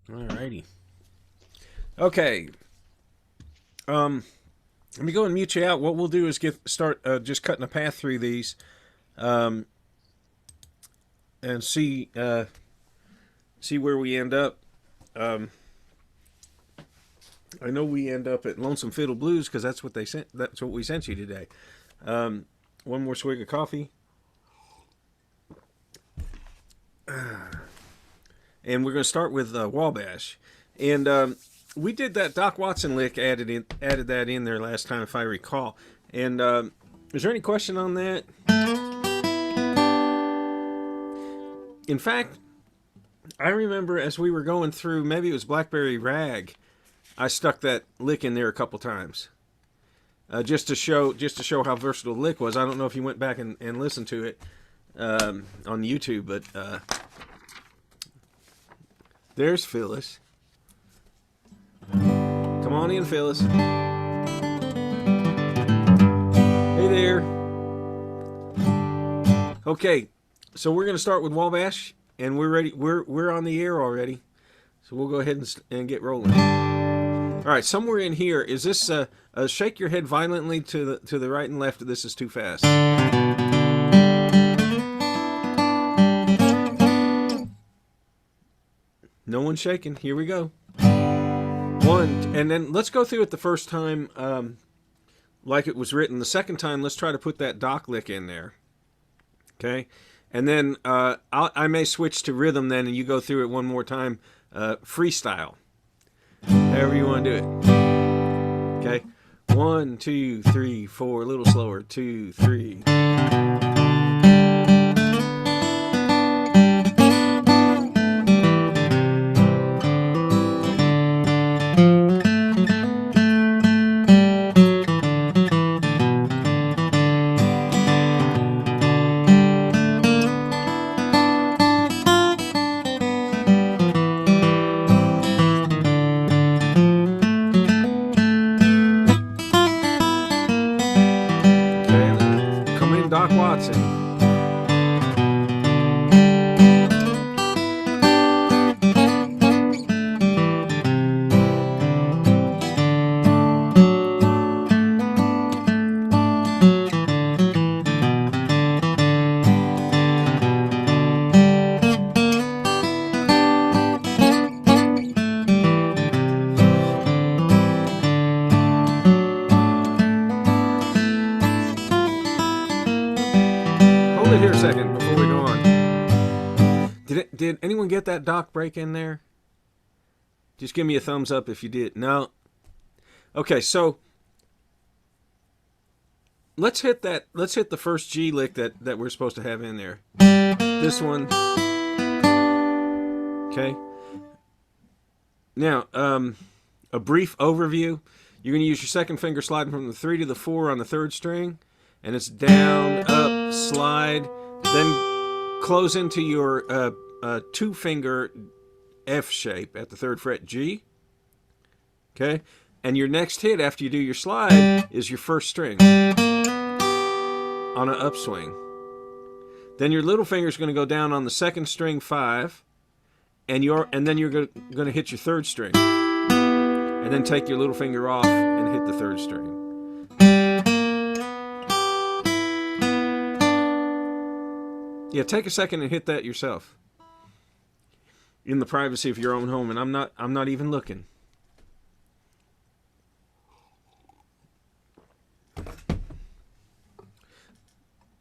Alrighty. Okay. Let me go and mute you out. What we'll do is start just cutting a path through these, um, and see where we end up. Um, I know we end up at Lonesome Fiddle Blues because that's what they sent. That's what we sent you today. Um, one more swig of coffee, and we're going to start with Wabash. And we did that Doc Watson lick, added that in there last time, if I recall. And is there any question on that? In fact, I remember as we were going through, maybe it was Blackberry Rag, I stuck that lick in there a couple times, just to show how versatile the lick was. I don't know if you went back and listened to it on YouTube, but there's Phyllis. Come on in, Phyllis. Hey there. Okay, so we're going to start with Wabash, and we're ready. We're on the air already, so we'll go ahead and get rolling. All right, somewhere in here is this. Shake your head violently to the right and left. This is too fast. No one's shaking. Here we go. One, and then let's go through it the first time, like it was written. The second time, let's try to put that Doc lick in there. Okay, and then I may switch to rhythm then, and you go through it one more time, freestyle. However you want to do it. Okay, 1, 2, 3, 4. A little slower. 2, 3. Doc Watson. Hold it here a second before we go on. Did anyone get that Doc break in there? Just give me a thumbs up if you did. No. Okay, so let's hit the first G lick that we're supposed to have in there. This one. Okay. Now, a brief overview. You're going to use your second finger sliding from the 3 to the 4 on the 3rd string, and it's down, up, slide, then close into your 2-finger F shape at the 3rd fret G. Okay? And your next hit after you do your slide is your 1st string on an upswing. Then your little finger is going to go down on the 2nd string 5, and then you're going to hit your 3rd string. And then take your little finger off and hit the 3rd string. Yeah, take a second and hit that yourself in the privacy of your own home, and I'm not even looking.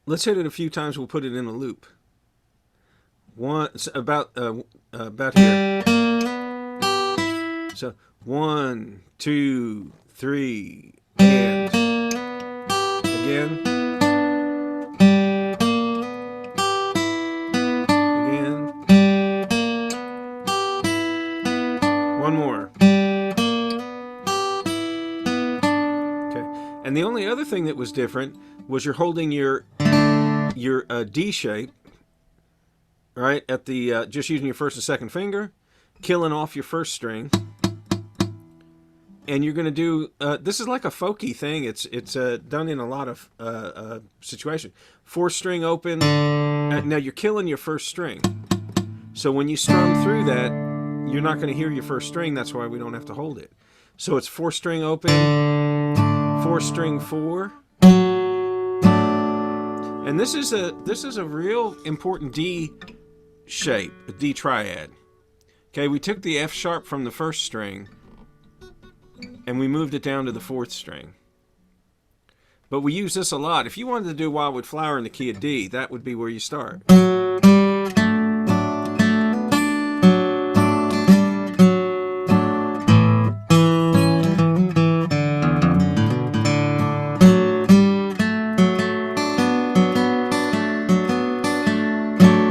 Let's hit it a few times. We'll put it in a loop. About here. So 1, 2, 3, and again. One more. Okay. And the only other thing that was different was you're holding your D shape, right, at the just using your 1st and 2nd finger, killing off your 1st string, and you're going to do this is like a folky thing. It's done in a lot of situations. 4th string open. Now you're killing your 1st string. So when you strum through that, you're not going to hear your first string. That's why we don't have to hold it. So it's 4 string open, 4 string 4. And this is a real important D shape, a D triad. Okay, we took the F sharp from the first string and we moved it down to the 4th string. But we use this a lot. If you wanted to do Wildwood Flower in the key of D, that would be where you start.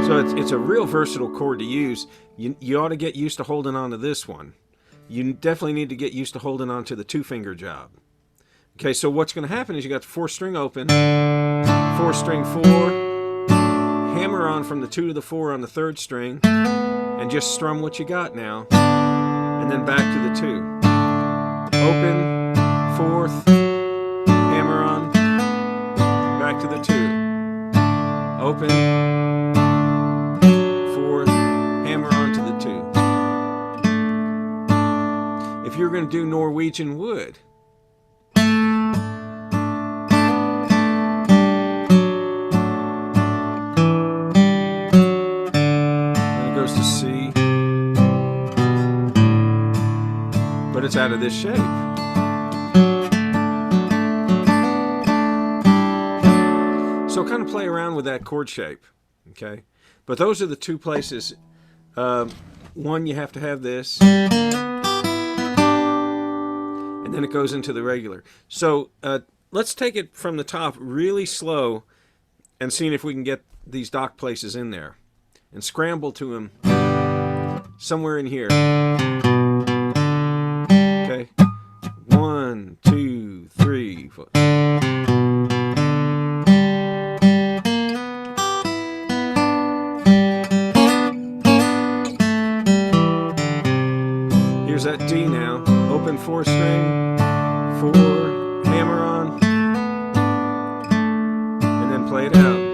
So it's a real versatile chord to use. You ought to get used to holding on to this one. You definitely need to get used to holding on to the 2-finger job. Okay, so what's going to happen is you got the 4 string open, 4 string 4, hammer on from the 2 to the 4 on the 3rd string, and just strum what you got now, and then back to the 2. Open, 4th, hammer on, back to the 2. Open, 4th, hammer on to the 2. If you're going to do Norwegian Wood, but it's out of this shape. So kind of play around with that chord shape, okay? But those are the 2 places. One, you have to have this, and then it goes into the regular. So let's take it from the top really slow and see if we can get these dock places in there. And scramble to them somewhere in here. Okay. 1, 2, 3, 4. Here's that D now. Open 4 string, 4, hammer on, and then play it out.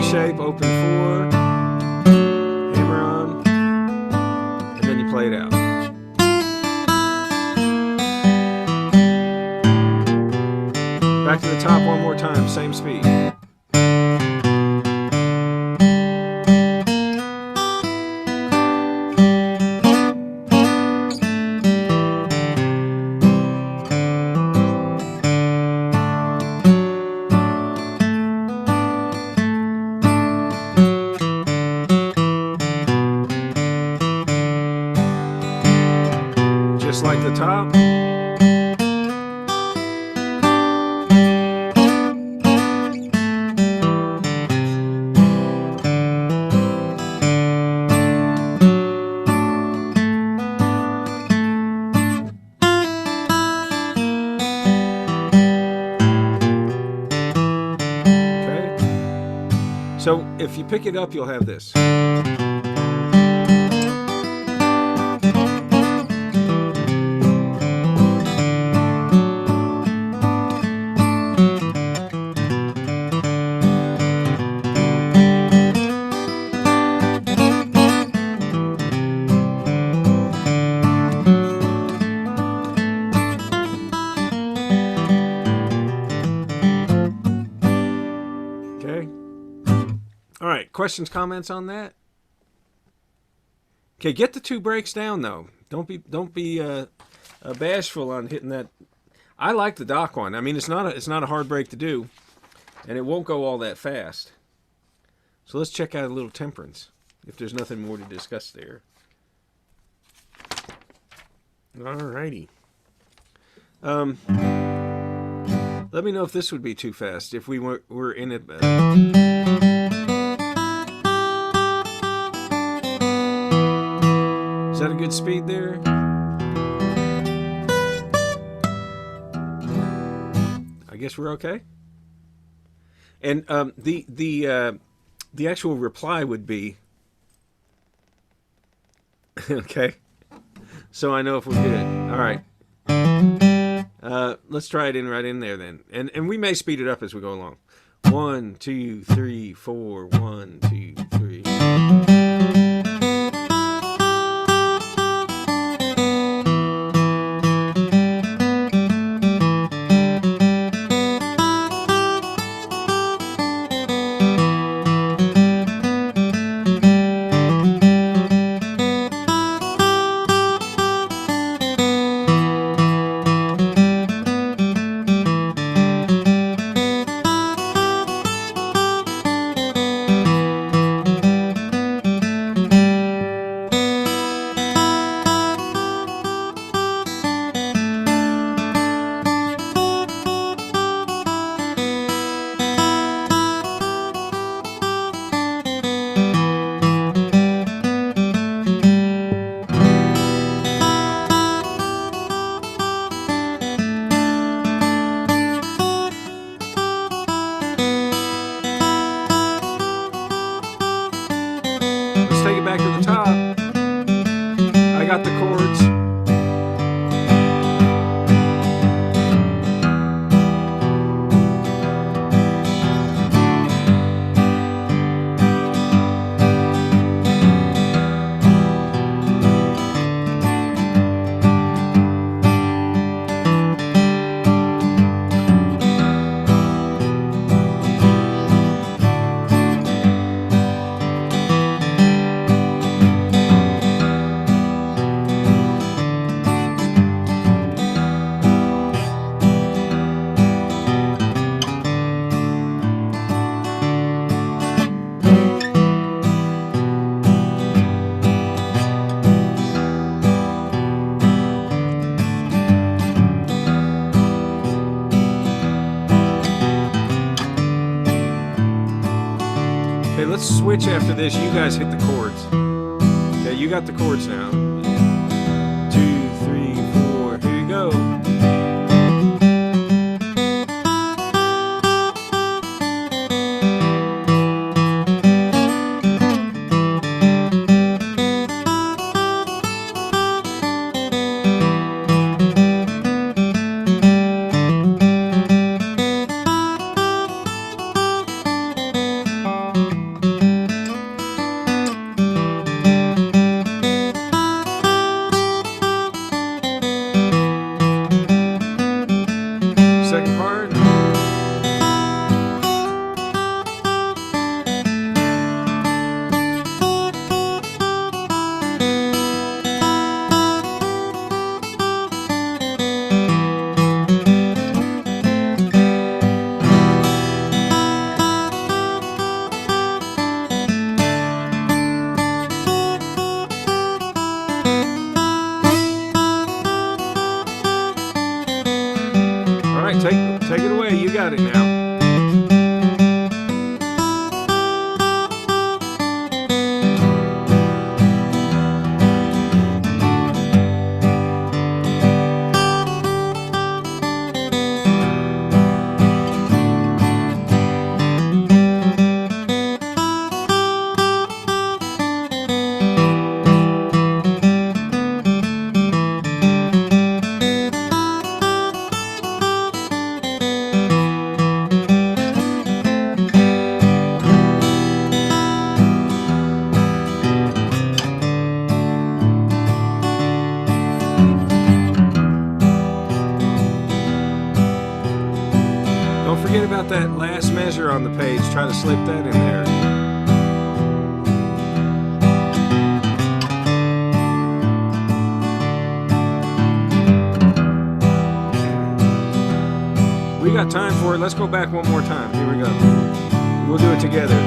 Shape, open 4, hammer on, and then you play it out. Back to the top one more time, same speed. Just like the top. Okay. So if you pick it up, you'll have this. All right, questions, comments on that? Okay, get the 2 breaks down though. Don't be bashful on hitting that. I like the dock one. I mean, it's not a hard break to do, and it won't go all that fast. So let's check out a little temperance if there's nothing more to discuss there. All righty. Let me know if this would be too fast if we were in it. Is that a good speed there? I guess we're okay. And the actual reply would be Okay. So I know if we're good. All right. Let's try it in right in there then. And we may speed it up as we go along. 1, 2, 3, 4. 1, 2, 3. Let's take it back to the top. I got the chords. Okay, let's switch after this. You guys hit the chords. Okay, you got the chords now. 2, 3, 4. Here you go. Second part. All right, take it away. You got it now. Don't forget about that last measure on the page. Try to slip that in there. We got time for it. Let's go back one more time. Here we go. We'll do it together.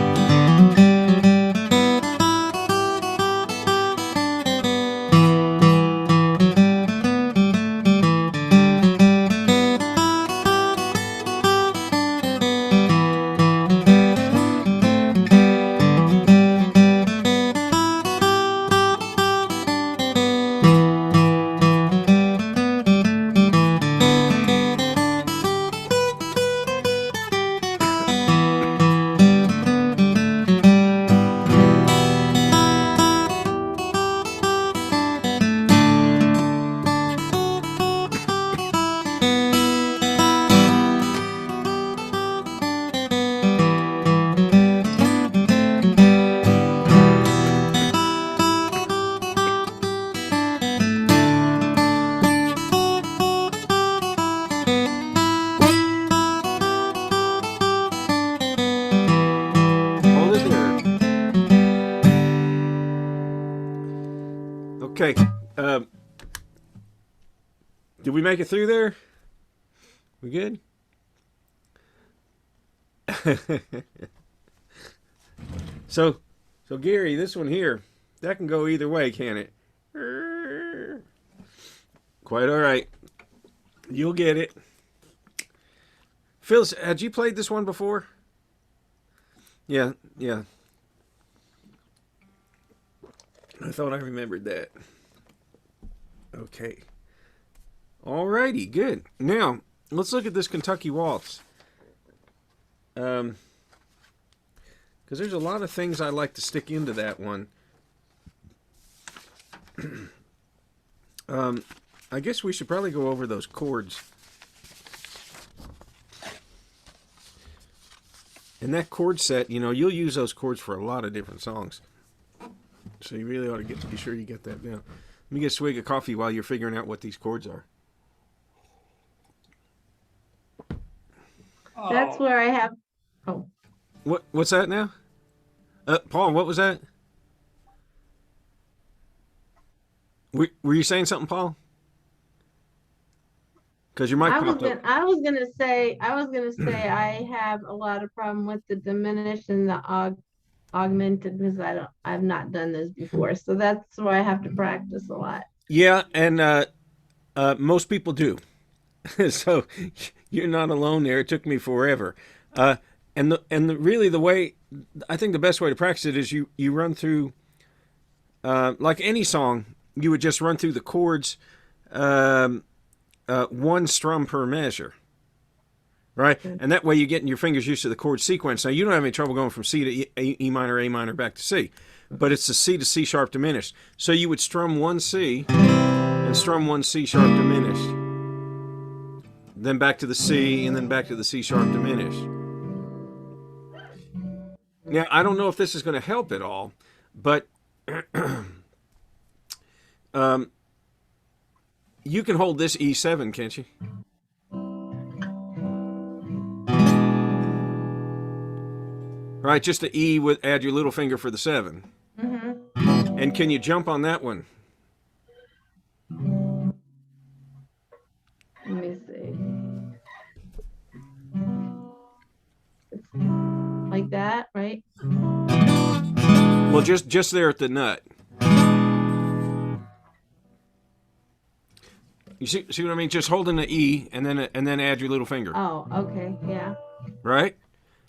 Okay. Um, did we make it through there? We good? So, so Gary, this one here, that can go either way, can it? Quite all right. You'll get it. Phil, had you played this one before? Yeah, yeah. I thought I remembered that. Okay. Alrighty, good. Now, let's look at this Kentucky Waltz. Because there's a lot of things I like to stick into that one. I guess we should probably go over those chords. And that chord set, you know, you'll use those chords for a lot of different songs. So you really ought to be sure you get that down. Let me get a swig of coffee while you're figuring out what these chords are. That's where I have. Oh, What's that now? Paul, what was that? Were you saying something, Paul? Because your mic popped up. I was gonna say I have a lot of problem with the diminished and the augmented because I've not done this before, so that's why I have to practice a lot. Yeah, and most people do. So you're not alone there. It took me forever. Really the way I think the best way to practice it is you run through like any song, you would just run through the chords one strum per measure. Right? And that way you're getting your fingers used to the chord sequence. Now, you don't have any trouble going from C to E minor, A minor, back to C. But it's the C to C sharp diminished. So you would strum one C and strum one C sharp diminished. Then back to the C, and then back to the C sharp diminished. Now, I don't know if this is going to help at all, but you can hold this E7, can't you? Right, just the E with add your little finger for the 7. Mm-hmm. And can you jump on that one? Let me see. It's like that, right? Well, just there at the nut. You see what I mean? Just holding the E and then add your little finger. Oh, okay, yeah. Right?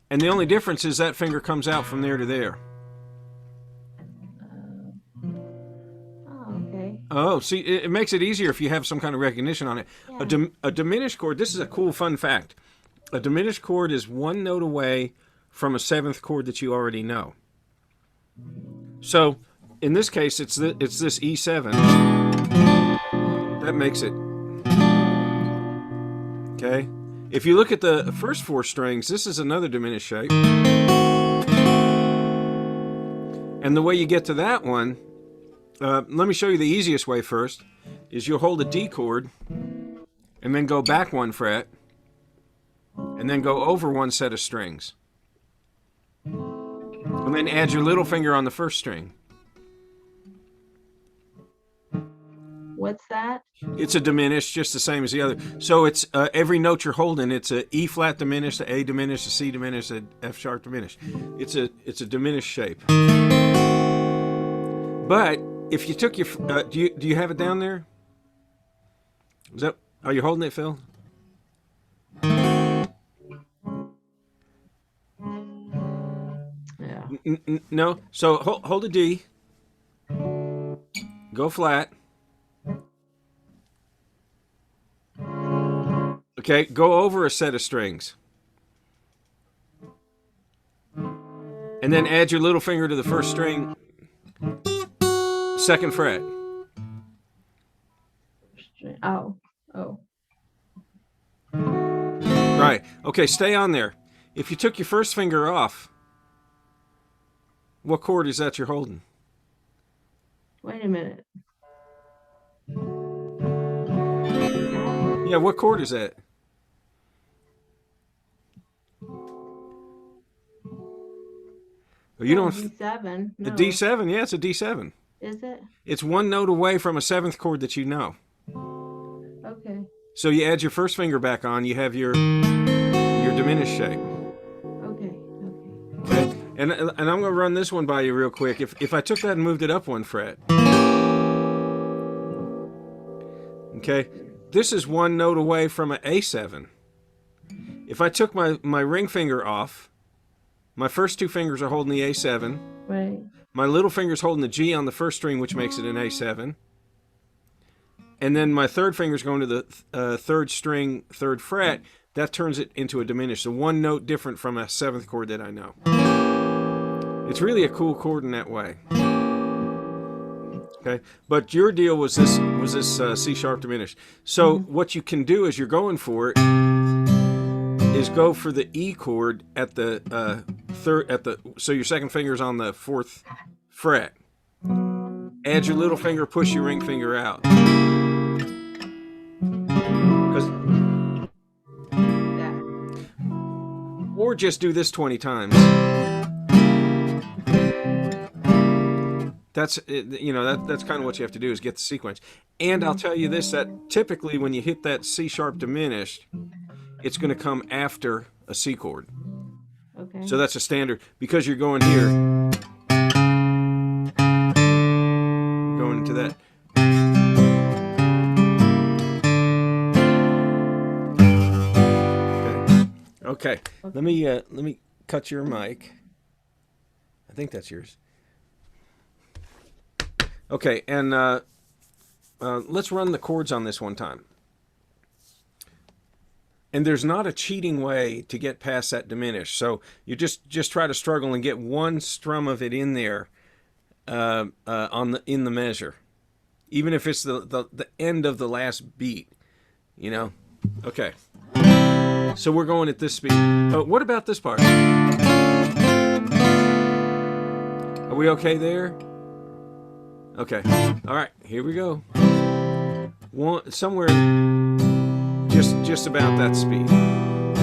And the only difference is that finger comes out from there to there. Oh, okay. Oh, see, it makes it easier if you have some kind of recognition on it. Yeah. A diminished chord, this is a cool fun fact. A diminished chord is one note away from a 7th chord that you already know. So, in this case, it's this E7. That makes it. Okay? If you look at the first 4 strings, this is another diminished shape. And the way you get to that one, let me show you the easiest way first, is you'll hold a D chord, and then go back 1 fret, and then go over 1 set of strings. And then add your little finger on the first string. What's that? It's a diminished, just the same as the other. So it's every note you're holding. It's a E flat diminished, a A diminished, a C diminished, a F sharp diminished. It's a diminished shape. But if you took your, do you have it down there? Are you holding it, Phil? Yeah. No. So hold a D. Go flat. Okay, go over a set of strings. And then add your little finger to the first string, 2nd fret. Oh. Right. Okay, stay on there. If you took your first finger off, what chord is that you're holding? Wait a minute. Yeah, what chord is that? You don't. D7. A No. D7, yeah, it's a D7. is it? It's one note away from a seventh chord that you know. Okay. So you add your first finger back on, you have your diminished shape. Okay. Okay, and I'm going to run this one by you real quick. If I took that and moved it up one fret, okay, this is one note away from an A7. If I took my ring finger off, my first two fingers are holding the A7. Right. My little finger's holding the G on the first string, which makes it an A7. And then my third finger's going to the third string, third fret. That turns it into a diminished. So one note different from a seventh chord that I know. It's really a cool chord in that way. Okay, but your deal was this C sharp diminished. So what you can do as you're going for it is go for the E chord at the so your second finger's on the fourth fret. Add your little finger, push your ring finger out. Or just do this 20 times. That's that's kind of what you have to do is get the sequence. And I'll tell you this, that typically when you hit that C sharp diminished, it's going to come after a C chord. Okay. So that's a standard because you're going here, going into that. Okay. Let me cut your mic. I think that's yours. Okay, and let's run the chords on this one time. And there's not a cheating way to get past that diminished. So you just try to struggle and get one strum of it in there in the measure, even if it's the end of the last beat. You know. Okay. So we're going at this speed. What about this part? Are we okay there? Okay. All right. Here we go. Somewhere just about that speed.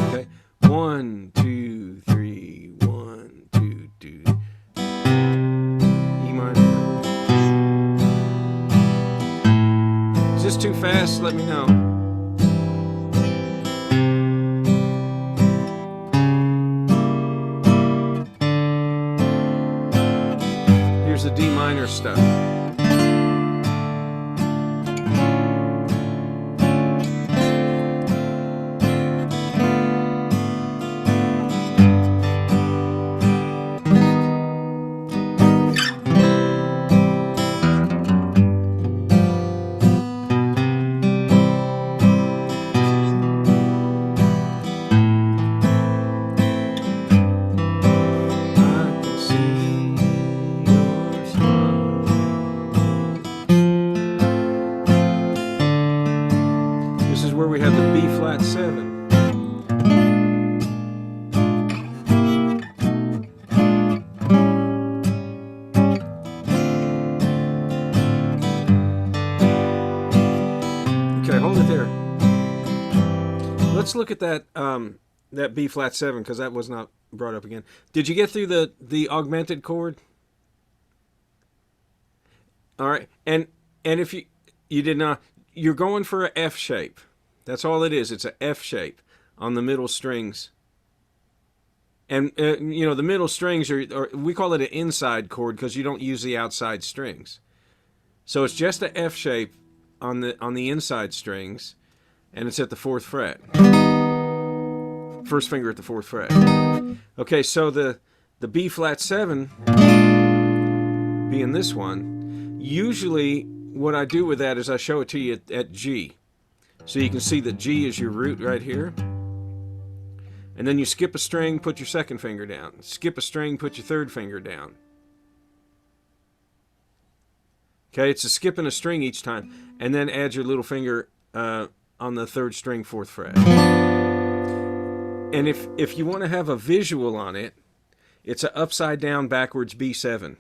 Okay. 1, 2, 3. 1, 2, 2. E minor. Is this too fast? Let me know. Here's the D minor stuff. Where we have the B flat 7. Okay, hold it there. Let's look at that that B flat 7 because that was not brought up again. Did you get through the augmented chord? All right, and if you did not, you're going for a F shape. That's all it is. It's a F shape on the middle strings. And, the middle strings we call it an inside chord because you don't use the outside strings. So it's just a F shape on the inside strings, and it's at the 4th fret. First finger at the 4th fret. Okay, so the B flat 7 being this one, usually what I do with that is I show it to you at G. So you can see that G is your root right here. And then you skip a string, put your second finger down. Skip a string, put your third finger down. Okay, it's a skipping a string each time. And then add your little finger on the 3rd string, 4th fret. And if you want to have a visual on it, it's an upside down backwards B7.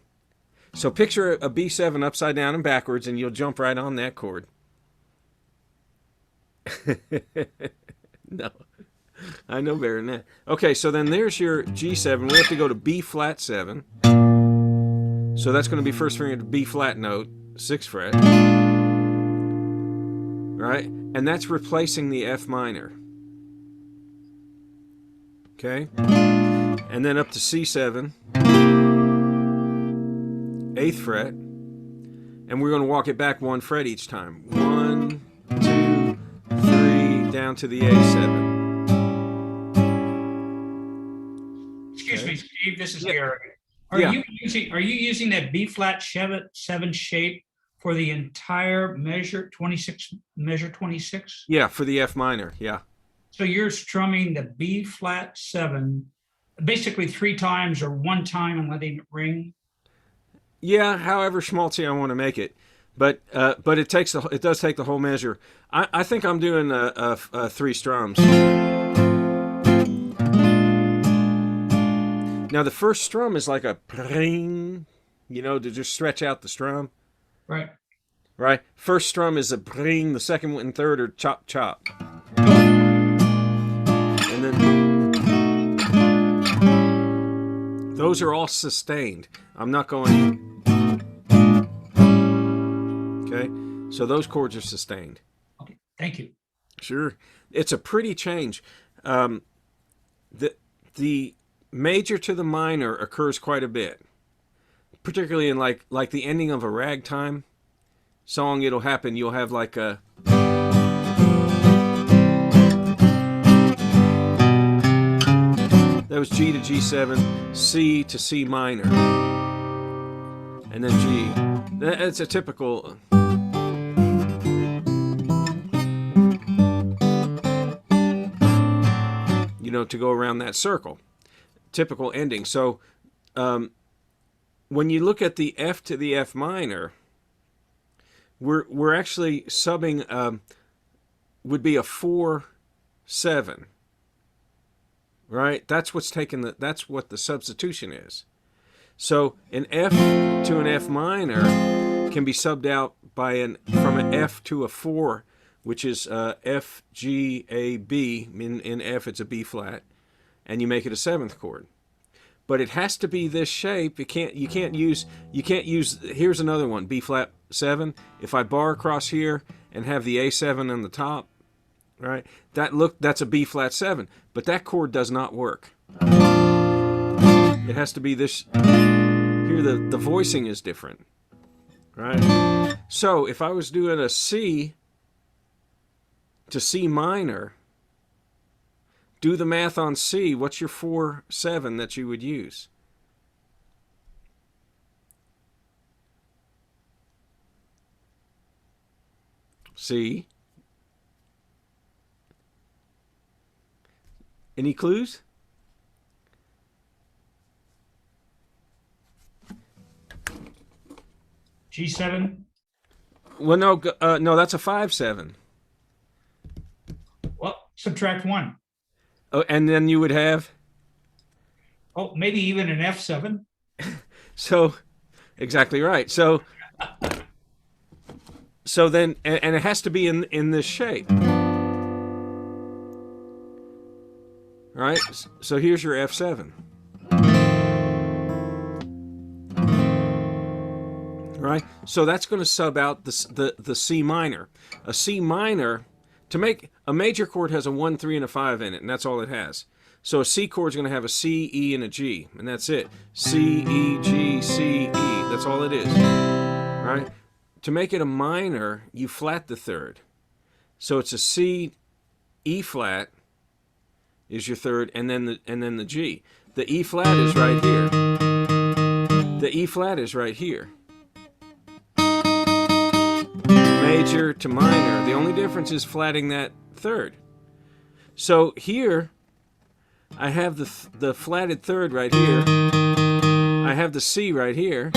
So picture a B7 upside down and backwards and you'll jump right on that chord. No, I know better than that. Okay, so then there's your G7. We have to go to B flat 7. So that's going to be first finger to B flat note, 6th fret, right? And that's replacing the F minor. Okay? And then up to C7, 8th fret, and we're going to walk it back 1 fret each time. 1, 2, 3, down to the A7. Excuse me, Steve, this is Yeah. Gary. Yeah. Are you using that B flat 7 shape for the entire measure 26? Yeah, for the F minor, yeah. So you're strumming the B flat 7 basically 3 times or 1 time and letting it ring? Yeah, however schmaltzy I want to make it, but it does take the whole measure. I think I'm doing 3 strums. Now the first strum is like a pring, to just stretch out the strum. Right. Right. First strum is a pring. The second and third are chop chop. And then those are all sustained. I'm not going. Okay, so those chords are sustained. Okay, thank you. Sure, it's a pretty change. The major to the minor occurs quite a bit, particularly in like the ending of a ragtime song. It'll happen. You'll have like a. That was G to G7, C to C minor, and then G. That's a typical. To go around that circle. Typical ending. So when you look at the F to the F minor, we're actually subbing would be a 4/7. Right? That's what's that's what the substitution is. So an F to an F minor can be subbed out by from an F to a 4, which is F, G, A, B. In F, it's a B flat, and you make it a 7th chord. But it has to be this shape. You can't use. Here's another one, B flat 7. If I bar across here and have the A7 on the top, right? That's a B flat 7, but that chord does not work. It has to be this. Here, the voicing is different, right? So if I was doing a C to C minor, do the math on C. What's your 4/7 that you would use? C. Any clues? G7? Well, no, that's a 5/7. Well, subtract 1. Oh, and then you would have. Oh, maybe even an F7. So, exactly right. So then, and it has to be in this shape. Right? So here's your F7. Right? So that's going to sub out the C minor. A C minor, to make a major chord has a 1, 3, and a 5 in it, and that's all it has. So a C chord is going to have a C, E, and a G, and that's it. C, E, G, C, E. That's all it is. Right? To make it a minor, you flat the third. So it's a C, E flat is your third, and then the G. The E flat is right here. The E flat is right here. Major to minor. The only difference is flatting that third. So here, I have the flatted third right here. I have the C right here.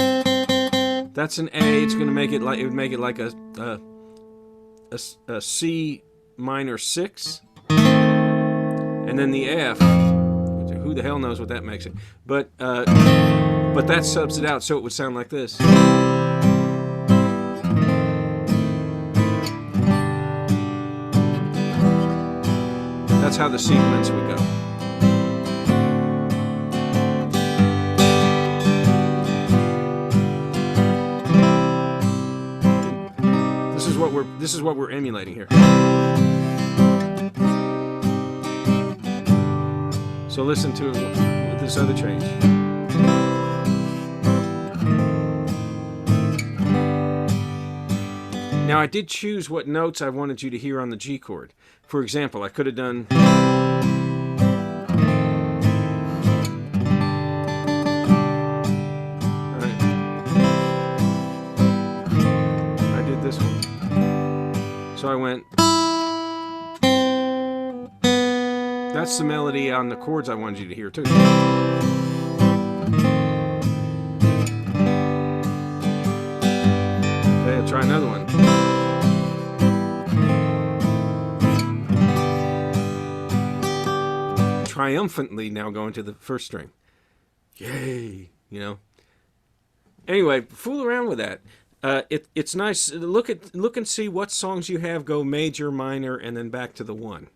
That's an A. It's going to make it like a C minor 6. And then the F, who the hell knows what that makes it? But that subs it out, so it would sound like this. That's how the sequence would go. This is what we're emulating here. So listen to it with this other change. Now I did choose what notes I wanted you to hear on the G chord. For example, I could have done this one. So I went. That's the melody on the chords I wanted you to hear too. Okay, I'll try another one. Triumphantly now going to the first string. Yay, you know. Anyway, fool around with that. It's nice. Look and see what songs you have go major, minor, and then back to the one.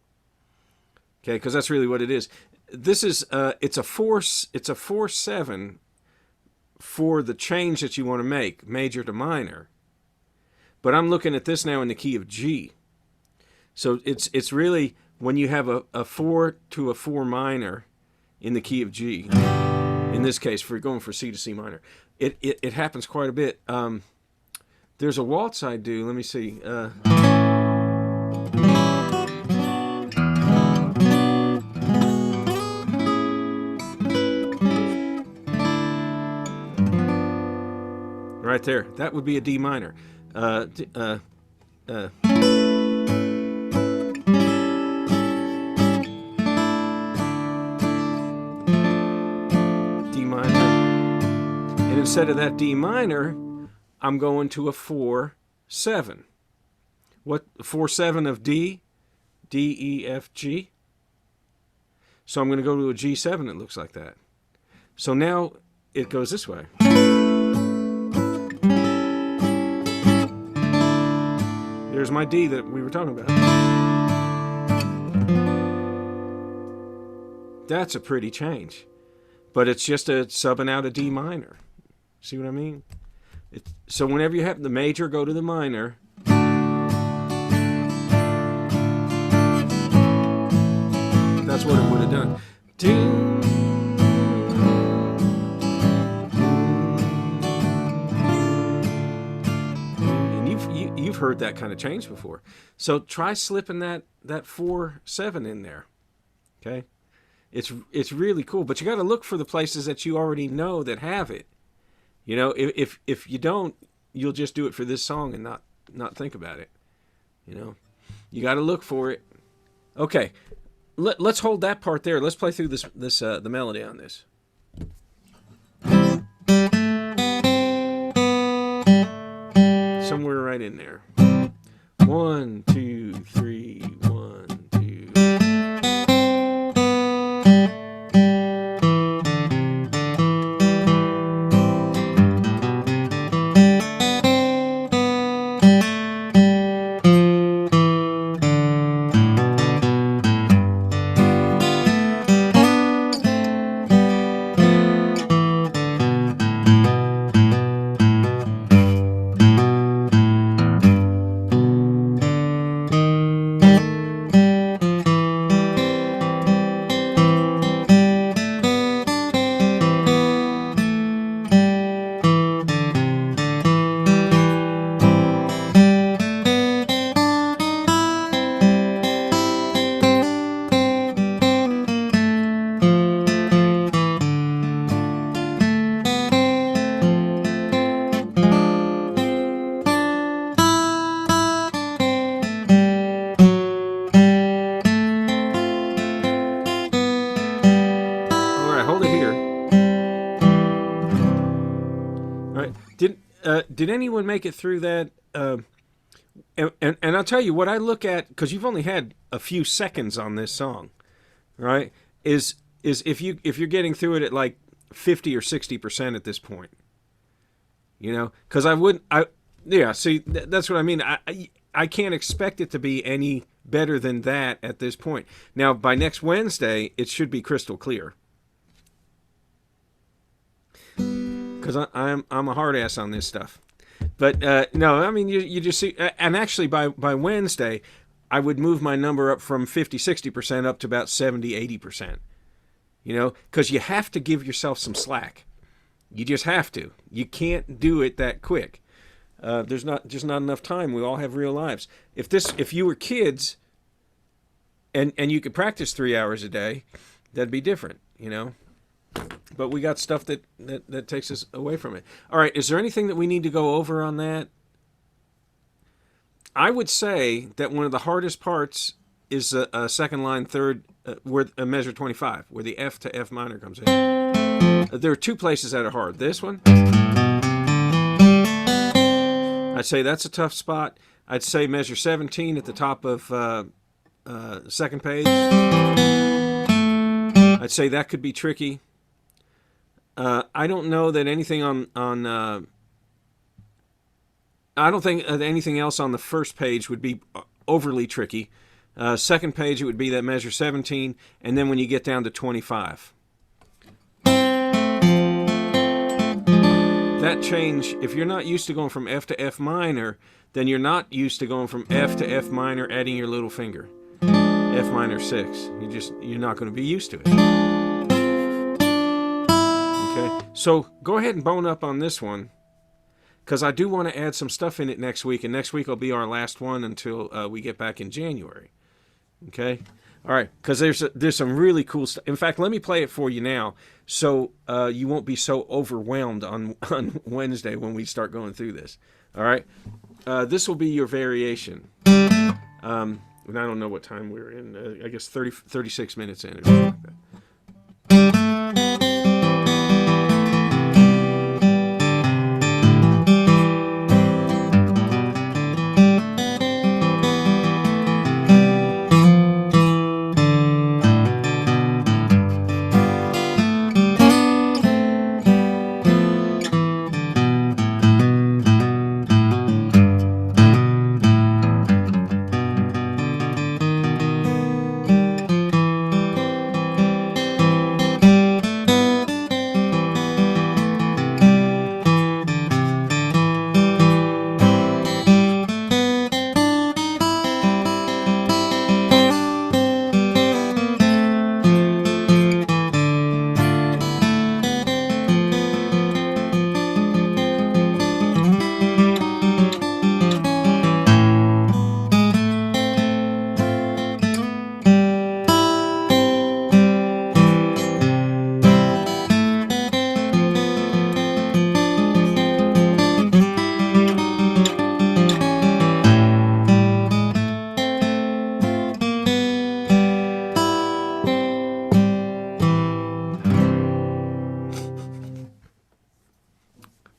Okay, because that's really what it is. This is it's a 4/7 for the change that you want to make, major to minor. But I'm looking at this now in the key of G. So it's really when you have a 4 to a 4 minor in the key of G. In this case, for going for C to C minor, it happens quite a bit. There's a waltz I do. Let me see. Right there. That would be a D minor. D minor. And instead of that D minor, I'm going to a 4/7. What 4/7 of D? D, E, F, G. So I'm going to go to a G7 that looks like that. So now it goes this way. There's my D that we were talking about. That's a pretty change. But it's just a subbing out a D minor. See what I mean? So whenever you have the major go to the minor, that's what it would have done. And you've heard that kind of change before. So try slipping that 4/7 in there. Okay? It's really cool, but you got to look for the places that you already know that have it. You know, if you don't, you'll just do it for this song and not think about it. You know, you got to look for it. Okay, let's hold that part there. Let's play through the melody on this. Somewhere right in there. 1, 2, 3, 1, 2. Did anyone make it through that? And I'll tell you what I look at, because you've only had a few seconds on this song, right? Is if you're getting through it at like 50 or 60% at this point, you know? Because see, that's what I mean. I can't expect it to be any better than that at this point. Now, by next Wednesday, it should be crystal clear. Because I'm a hard ass on this stuff. But no, I mean, you just see, and actually by Wednesday, I would move my number up from 50-60% up to about 70-80%. You know, because you have to give yourself some slack. You just have to. You can't do it that quick. There's not enough time. We all have real lives. If you were kids, and you could practice 3 hours a day, that'd be different. You know. But we got stuff that takes us away from it. All right, is there anything that we need to go over on that? I would say that one of the hardest parts is a second line third, where a measure 25, where the F to F minor comes in. There are two places that are hard. This one, I'd say that's a tough spot. I'd say measure 17 at the top of second page. I'd say that could be tricky. I don't know that anything on I don't think anything else on the first page would be overly tricky. Second page, it would be that measure 17, and then when you get down to 25. That change, if you're not used to going from F to F minor, then you're not used to going from F to F minor, adding your little finger. F minor 6. You're not going to be used to it. Okay, so go ahead and bone up on this one, because I do want to add some stuff in it next week, and next week will be our last one until we get back in January. Okay, all right, because there's some really cool stuff. In fact, let me play it for you now, so you won't be so overwhelmed on Wednesday when we start going through this. All right, this will be your variation. And I don't know what time we're in. I guess 36 minutes in. Or something like that.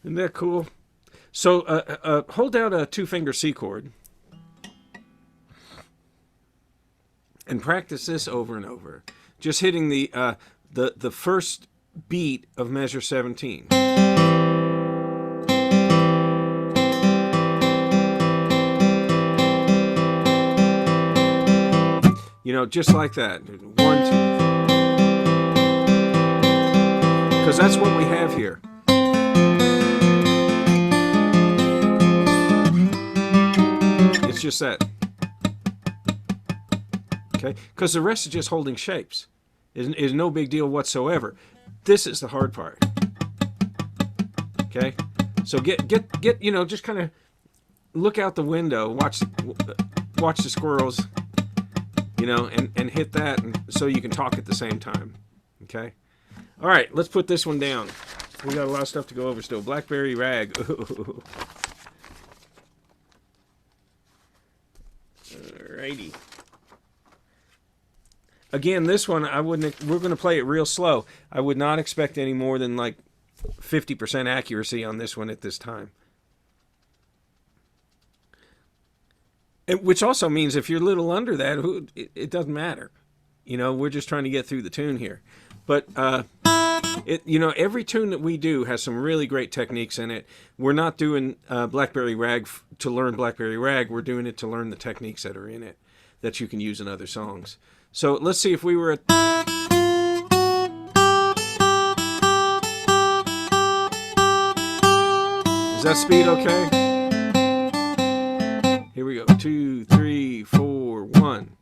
Isn't that cool? So hold down a 2-finger C chord and practice this over and over. Just hitting the first beat of measure 17. You know, just like that. 1, 2. Because that's what we have here. It's just that. Okay? Because the rest is just holding shapes. Is no big deal whatsoever. This is the hard part. Okay? So get you know, just kind of look out the window, watch the squirrels, you know, and hit that, and so you can talk at the same time. Okay? All right, let's put this one down. We got a lot of stuff to go over still. Blackberry Rag. Alrighty. Again, this one we're going to play it real slow. I would not expect any more than like 50% accuracy on this one at this time. Which also means if you're a little under that, it doesn't matter. You know, we're just trying to get through the tune here. But you know, every tune that we do has some really great techniques in it. We're not doing Blackberry Rag to learn Blackberry Rag. We're doing it to learn the techniques that are in it that you can use in other songs. So let's see if we were at... Is that speed okay? we go. 2, 3, 4, 1.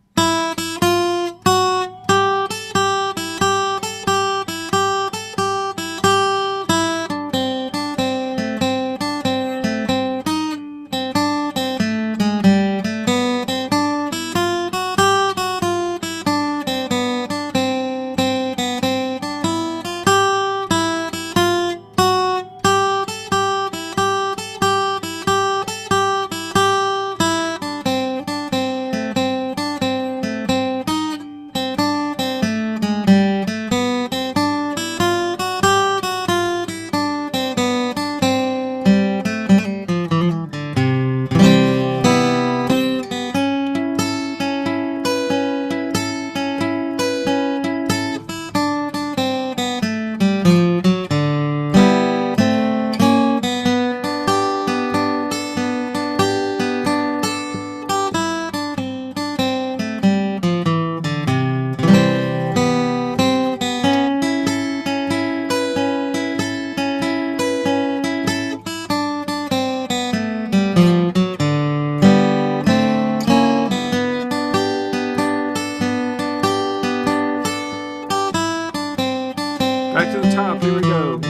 Back to the top. Here we go. 1,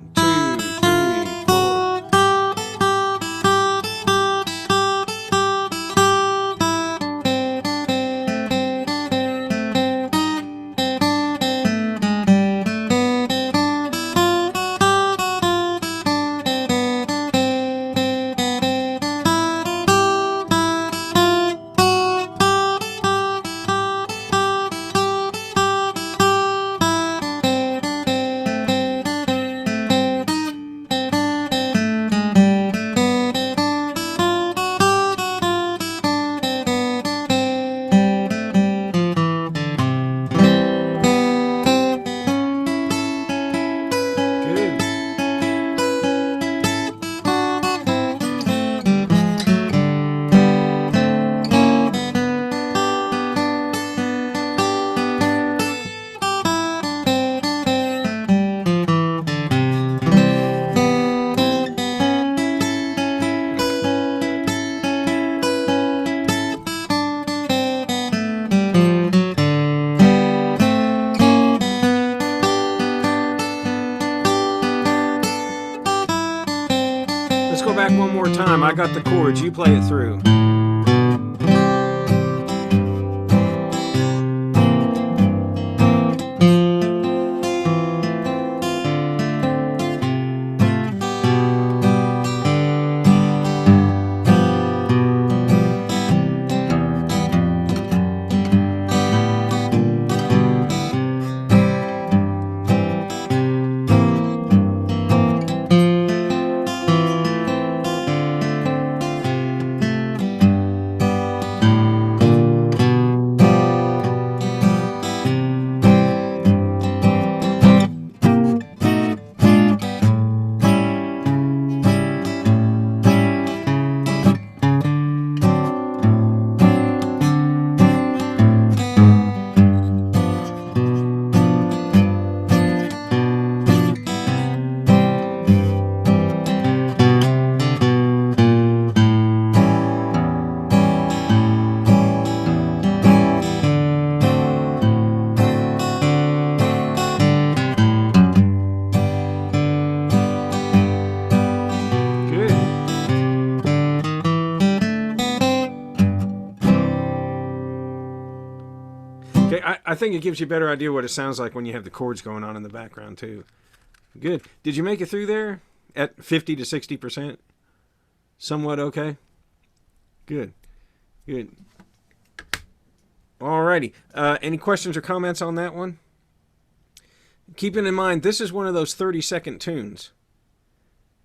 2, 3, 4. Good. Let's go back one more time. I got the chords. You play it through. Good. Okay, I think it gives you a better idea what it sounds like when you have the chords going on in the background too. Good. Did you make it through there at 50 to 60%? Somewhat okay? Good. Good. Alrighty. Any questions or comments on that one? Keeping in mind, this is one of those 30-second tunes.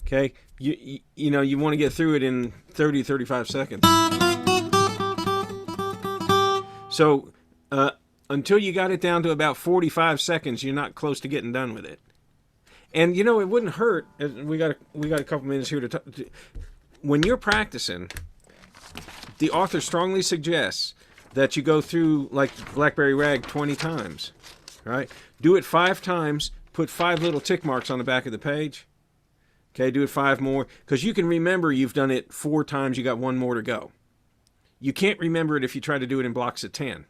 Okay? You know, you want to get through it in 30, 35 seconds. So, until you got it down to about 45 seconds, you're not close to getting done with it. And you know, it wouldn't hurt. We got a couple minutes here to talk. When you're practicing, the author strongly suggests that you go through like Blackberry Rag 20 times. Right? Do it 5 times. Put 5 little tick marks on the back of the page. Okay, do it 5 more, because you can remember you've done it 4 times. You got 1 more to go. You can't remember it if you try to do it in blocks of 10.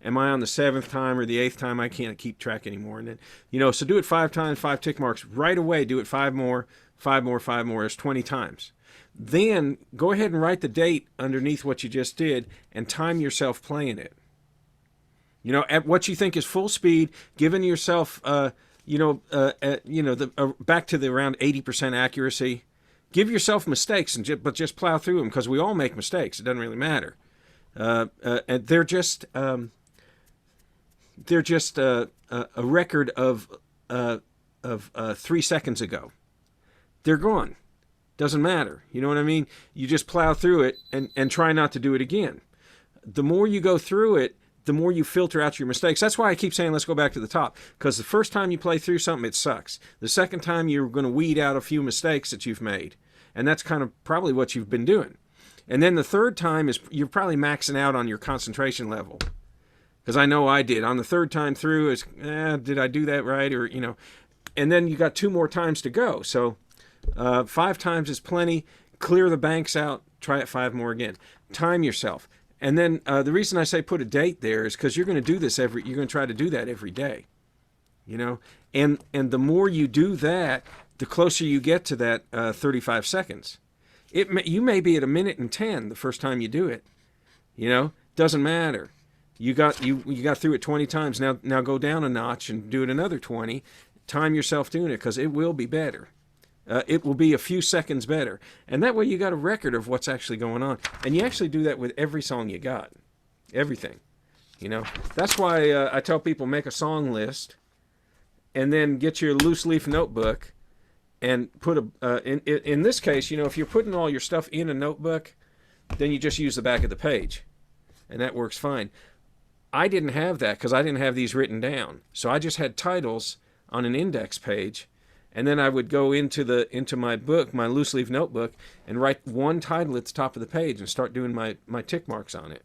Am I on the 7th time or the 8th time? I can't keep track anymore. And then, so do it 5 times, 5 tick marks. Right away, do it 5 more, 5 more, 5 more. It's 20 times. Then go ahead and write the date underneath what you just did and time yourself playing it. At what you think is full speed, giving yourself, back to the around 80% accuracy. Give yourself mistakes, but just plow through them, because we all make mistakes. It doesn't really matter. And they're just a record of 3 seconds ago. They're gone. Doesn't matter. You know what I mean? You just plow through it and try not to do it again. The more you go through it, the more you filter out your mistakes. That's why I keep saying let's go back to the top, because the first time you play through something, it sucks. The second time, you're going to weed out a few mistakes that you've made, and that's kind of probably what you've been doing. And then the third time is you're probably maxing out on your concentration level, because I know I did. On the third time through, is did I do that right? Or and then you got 2 more times to go. So 5 times is plenty. Clear the banks out. Try it 5 more again. Time yourself. And then the reason I say put a date there is because you're going to do this you're going to try to do that every day, and the more you do that, the closer you get to that 35 seconds. You may be at 1:10 the first time you do it, doesn't matter. You got through it 20 times. Now go down a notch and do it another 20. Time yourself doing it, because it will be better. It will be a few seconds better. And that way you got a record of what's actually going on. And you actually do that with every song you got. Everything. That's why I tell people make a song list and then get your loose leaf notebook and put in this case, if you're putting all your stuff in a notebook, then you just use the back of the page. And that works fine. I didn't have that because I didn't have these written down. So I just had titles on an index page. And then I would go into my book, my loose leaf notebook, and write one title at the top of the page and start doing my tick marks on it.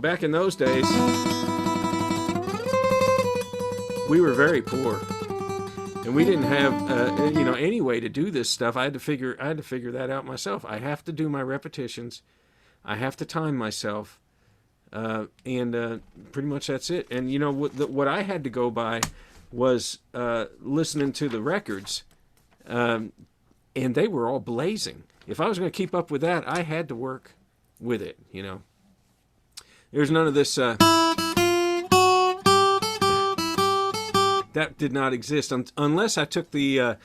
Back in those days, we were very poor, and we didn't have any way to do this stuff. I had to figure that out myself. I have to do my repetitions. I have to time myself, and pretty much that's it. And what I had to go by was listening to the records, and they were all blazing. If I was going to keep up with that, I had to work with it, There's none of this, that did not exist, unless I took the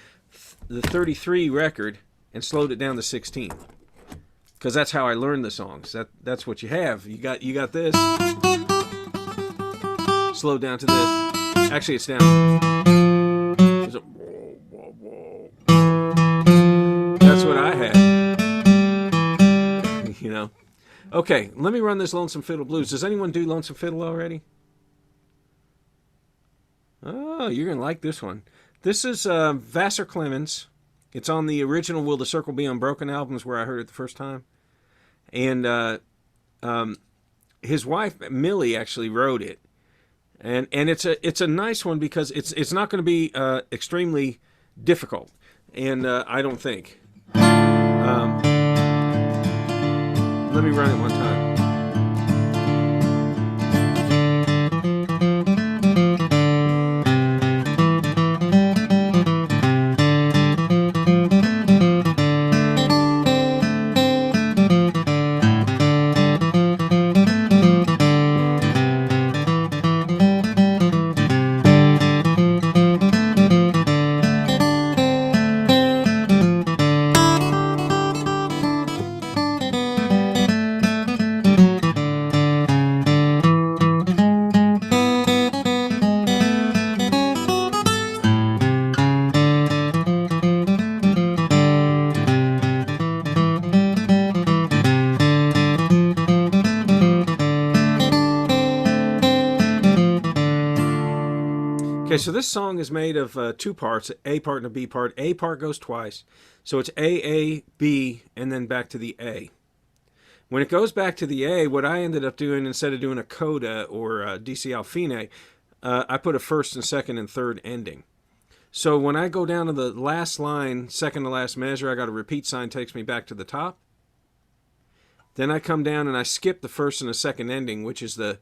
33 record and slowed it down to 16. Because that's how I learned the songs. That's what you have. You got this, slowed down to this. Actually, it's down. That's what I had. Okay, let me run this Lonesome Fiddle Blues. Does anyone do Lonesome Fiddle already? Oh, you're going to like this one. This is Vassar Clemens. It's on the original Will the Circle Be Unbroken albums, where I heard it the first time. And his wife, Millie, actually wrote it. And it's a nice one because it's not going to be extremely difficult, and I don't think. Let me run it one time. Okay, so this song is made of 2 parts, A part and a B part. A part goes twice. So it's A, B, and then back to the A. When it goes back to the A, what I ended up doing, instead of doing a coda or a DC al fine, I put a first and second and third ending. So when I go down to the last line, second to last measure, I got a repeat sign, takes me back to the top. Then I come down and I skip the first and the second ending, which is the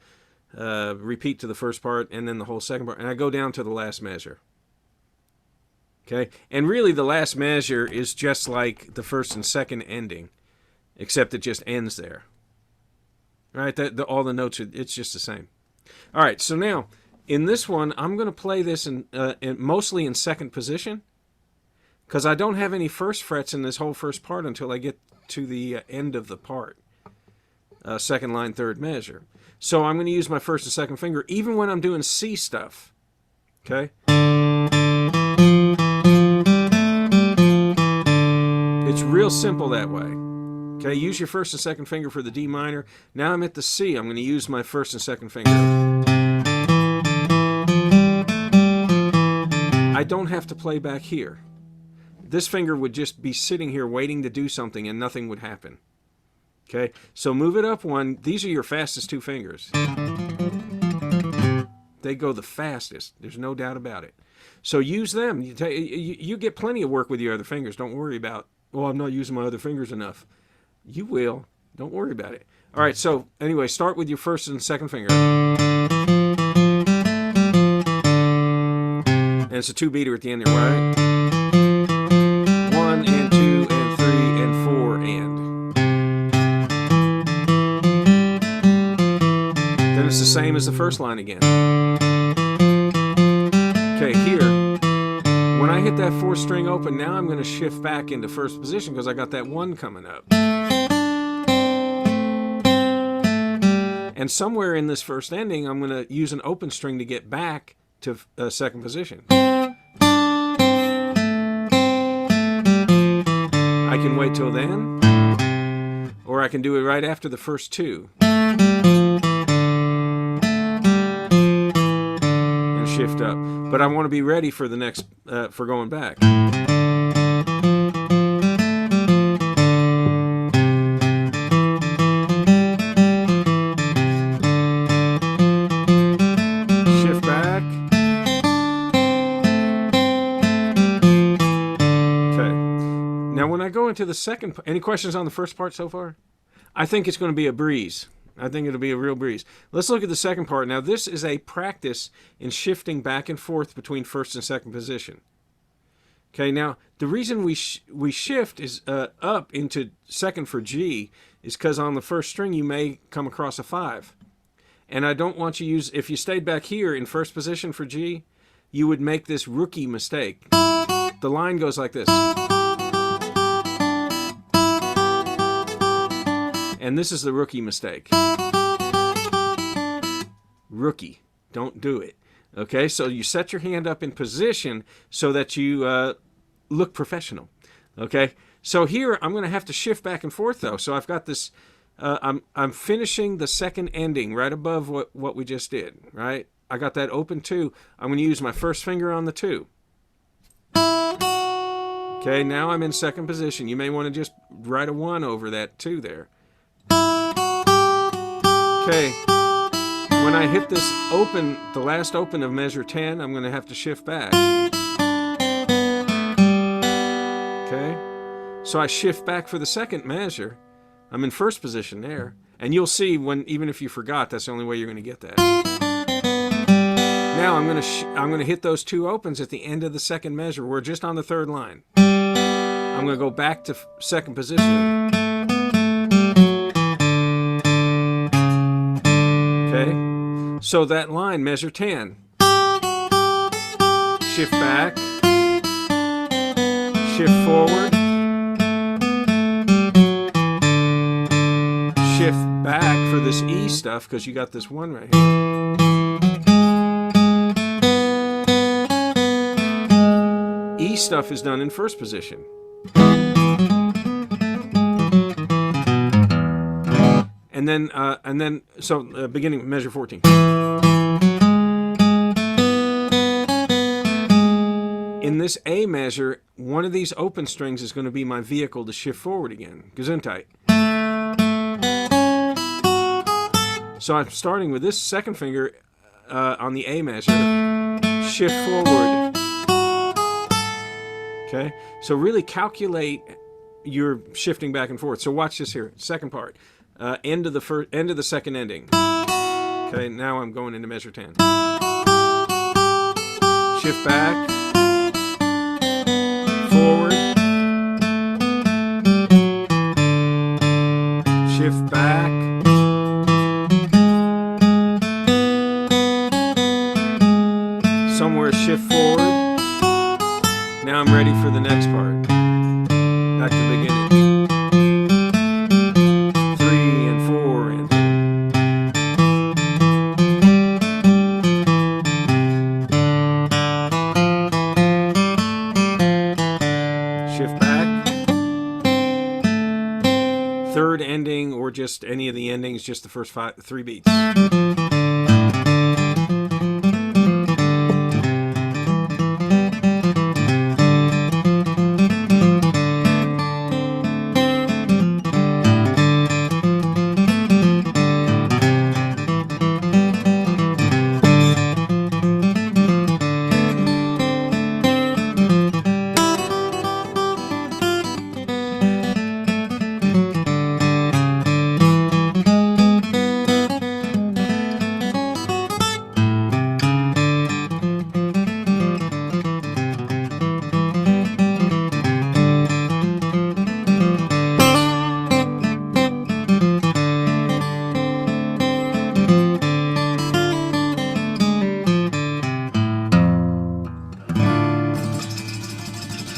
repeat to the first part and then the whole second part, and I go down to the last measure. Okay, and really the last measure is just like the first and second ending, except it just ends there. All right, all the notes it's just the same. All right, so now in this one I'm going to play this mostly in second position, because I don't have any first frets in this whole first part until I get to the end of the part. Second line, third measure. So I'm going to use my first and second finger even when I'm doing C stuff. Okay? It's real simple that way. Okay, use your first and second finger for the D minor. Now I'm at the C. I'm going to use my first and second finger. I don't have to play back here. This finger would just be sitting here waiting to do something and nothing would happen. Okay, so move it up one. These are your fastest two fingers. They go the fastest. There's no doubt about it. So use them. You get plenty of work with your other fingers. Don't worry about, well, I'm not using my other fingers enough. You will. Don't worry about it. All right, so anyway, start with your first and second finger. And it's a two beater at the end there, right? 1 and 2 and 3 and 4 and. Then it's the same as the first line again. Okay, here, when I hit that fourth string open, now I'm going to shift back into first position because I got that 1 coming up. And somewhere in this first ending, I'm going to use an open string to get back to second position. I can wait till then, or I can do it right after the first two. And shift up. But I want to be ready for the next, for going back. To the second. Any questions on the first part so far? I think it's going to be a breeze. I think it'll be a real breeze. Let's look at the second part. Now, this is a practice in shifting back and forth between first and second position. Okay, now, the reason we shift is up into second for G is because on the first string you may come across a 5. And I don't want you to use, if you stayed back here in first position for G, you would make this rookie mistake. The line goes like this. And this is the rookie mistake. Rookie. Don't do it. Okay, so you set your hand up in position so that you look professional. Okay, so here I'm going to have to shift back and forth though. So I've got this, I'm finishing the second ending right above what we just did, right? I got that open 2. I'm going to use my first finger on the 2. Okay, now I'm in second position. You may want to just write a 1 over that 2 there. Okay, when I hit this open, the last open of measure 10, I'm going to have to shift back. Okay, so I shift back for the second measure. I'm in first position there. And you'll see when, even if you forgot, that's the only way you're going to get that. Now I'm going to hit those 2 opens at the end of the second measure. We're just on the third line. I'm going to go back to second position. Okay, so that line, measure 10. Shift back, shift forward, shift back for this E stuff because you got this 1 right here. E stuff is done in first position. And then, so beginning with measure 14. In this A measure, one of these open strings is going to be my vehicle to shift forward again. Gesundheit. So I'm starting with this second finger on the A measure, shift forward. Okay, so really calculate your shifting back and forth. So watch this here, second part. end of the second ending. Okay, now I'm going into measure 10. Shift back, forward, shift back, somewhere shift forward. Now I'm ready for the next part. Back to the beginning. 3 and 4 and shift back. Third ending, or just any of the endings, just the first 3 beats.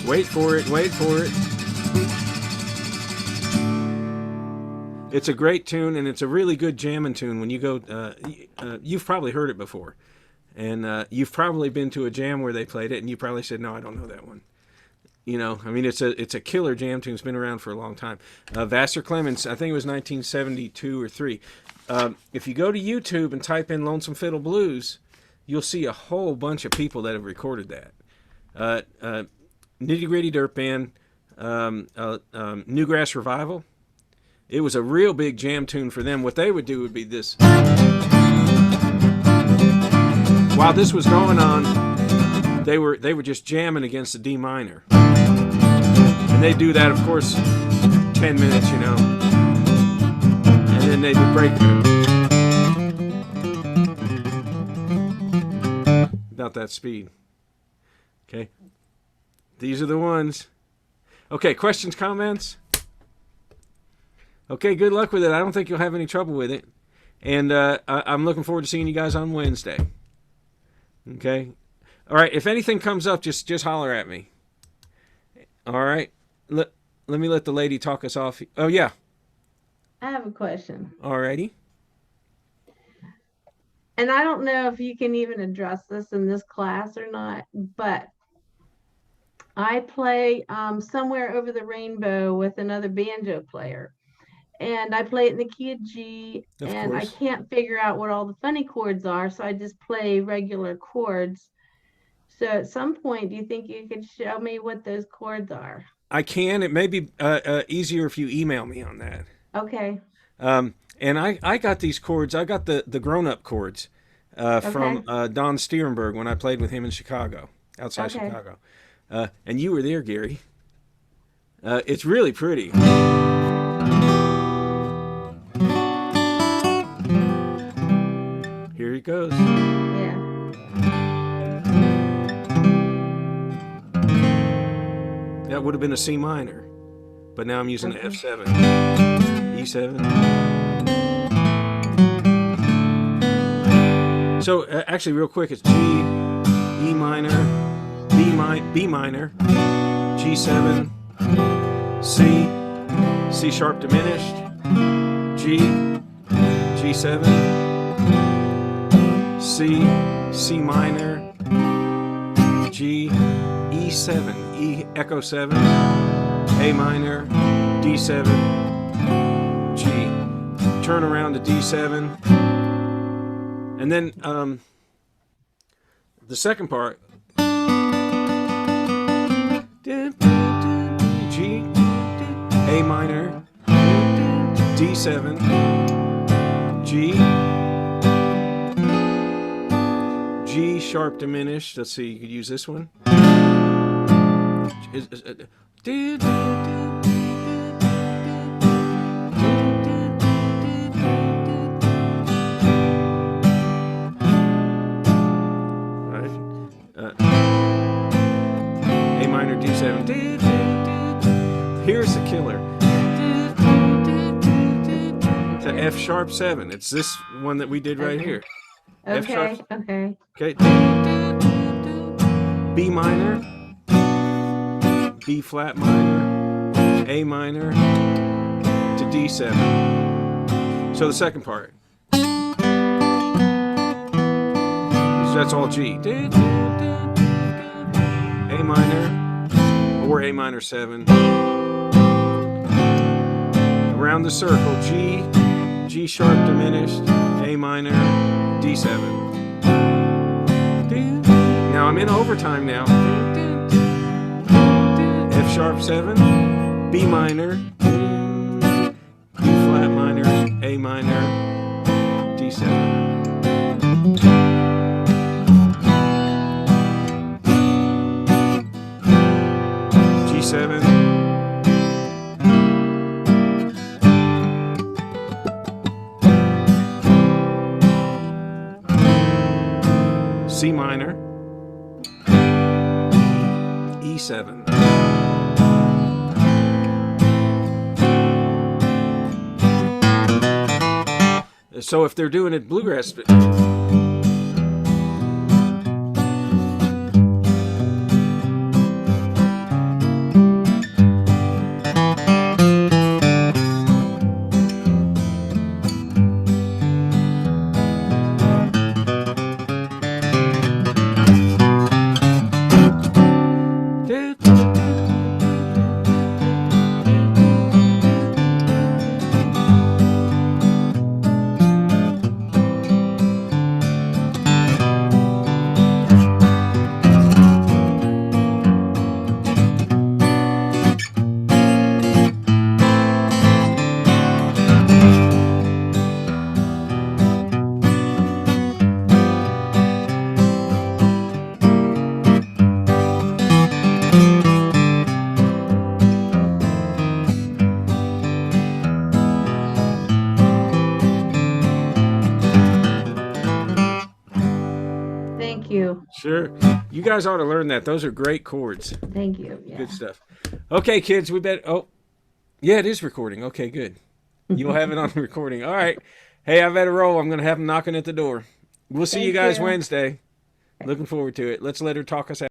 Wait for it, wait for it. It's a great tune, and it's a really good jamming tune. When you go, you've probably heard it before, and you've probably been to a jam where they played it, and you probably said, "No, I don't know that one." You know, I mean, it's a killer jam tune. It's been around for a long time. Vassar Clements, I think it was 1972 or 3. If you go to YouTube and type in "Lonesome Fiddle Blues," you'll see a whole bunch of people that have recorded that. Nitty Gritty Dirt Band, Newgrass Revival. It was a real big jam tune for them. What they would do would be this. While this was going on, they were just jamming against the D minor, and they do that, of course, 10 minutes, you know, and then they would break it about that speed. Okay. These are the ones. Okay, questions, comments? Okay, good luck with it. I don't think you'll have any trouble with it. And I'm looking forward to seeing you guys on Wednesday. Okay? All right, if anything comes up, just holler at me. All right? Let me let the lady talk us off. Oh, yeah. I have a question. All righty. And I don't know if you can even address this in this class or not, but I play Somewhere Over the Rainbow with another banjo player. And I play it in the key of G, and I can't figure out what all the funny chords are, so I just play regular chords. So at some point, do you think you could show me what those chords are? I can. It may be easier if you email me on that. Okay. And I got these chords. I got the grown-up chords from Don Stierenberg when I played with him in Chicago, outside Chicago. And you were there, Gary. It's really pretty. Here it goes. Yeah. That would have been a C minor, but now I'm using the F7, E7. So actually, real quick, it's G, E minor, B minor, G7, C sharp diminished, G, G7, C minor, G, E7, E echo 7, A minor, D7, G. Turn around to D7. And then the second part, G, A minor, D7, G, G sharp diminished. Let's see, you could use this one. F sharp 7. It's this one that we did right Okay. here. F Okay, sharp. okay. Okay. B minor, B flat minor, A minor to D7. So the second part. So that's all G. A minor or A minor 7. Around the circle, G, G sharp diminished, A minor, D7. Now I'm in overtime now. F sharp 7, B minor, B flat minor, A minor, D7. G7. C minor, E7. So if they're doing it bluegrass, Thank you. sure. You guys ought to learn that. Those are great chords. Thank you. Yeah. Good stuff. Okay, kids, we bet. Oh, yeah, it is recording. Okay, good. You'll have it on recording. All right. Hey, I better roll. I'm going to have them knocking at the door. We'll see you Thank guys you. Wednesday. Looking forward to it. Let's let her talk us out.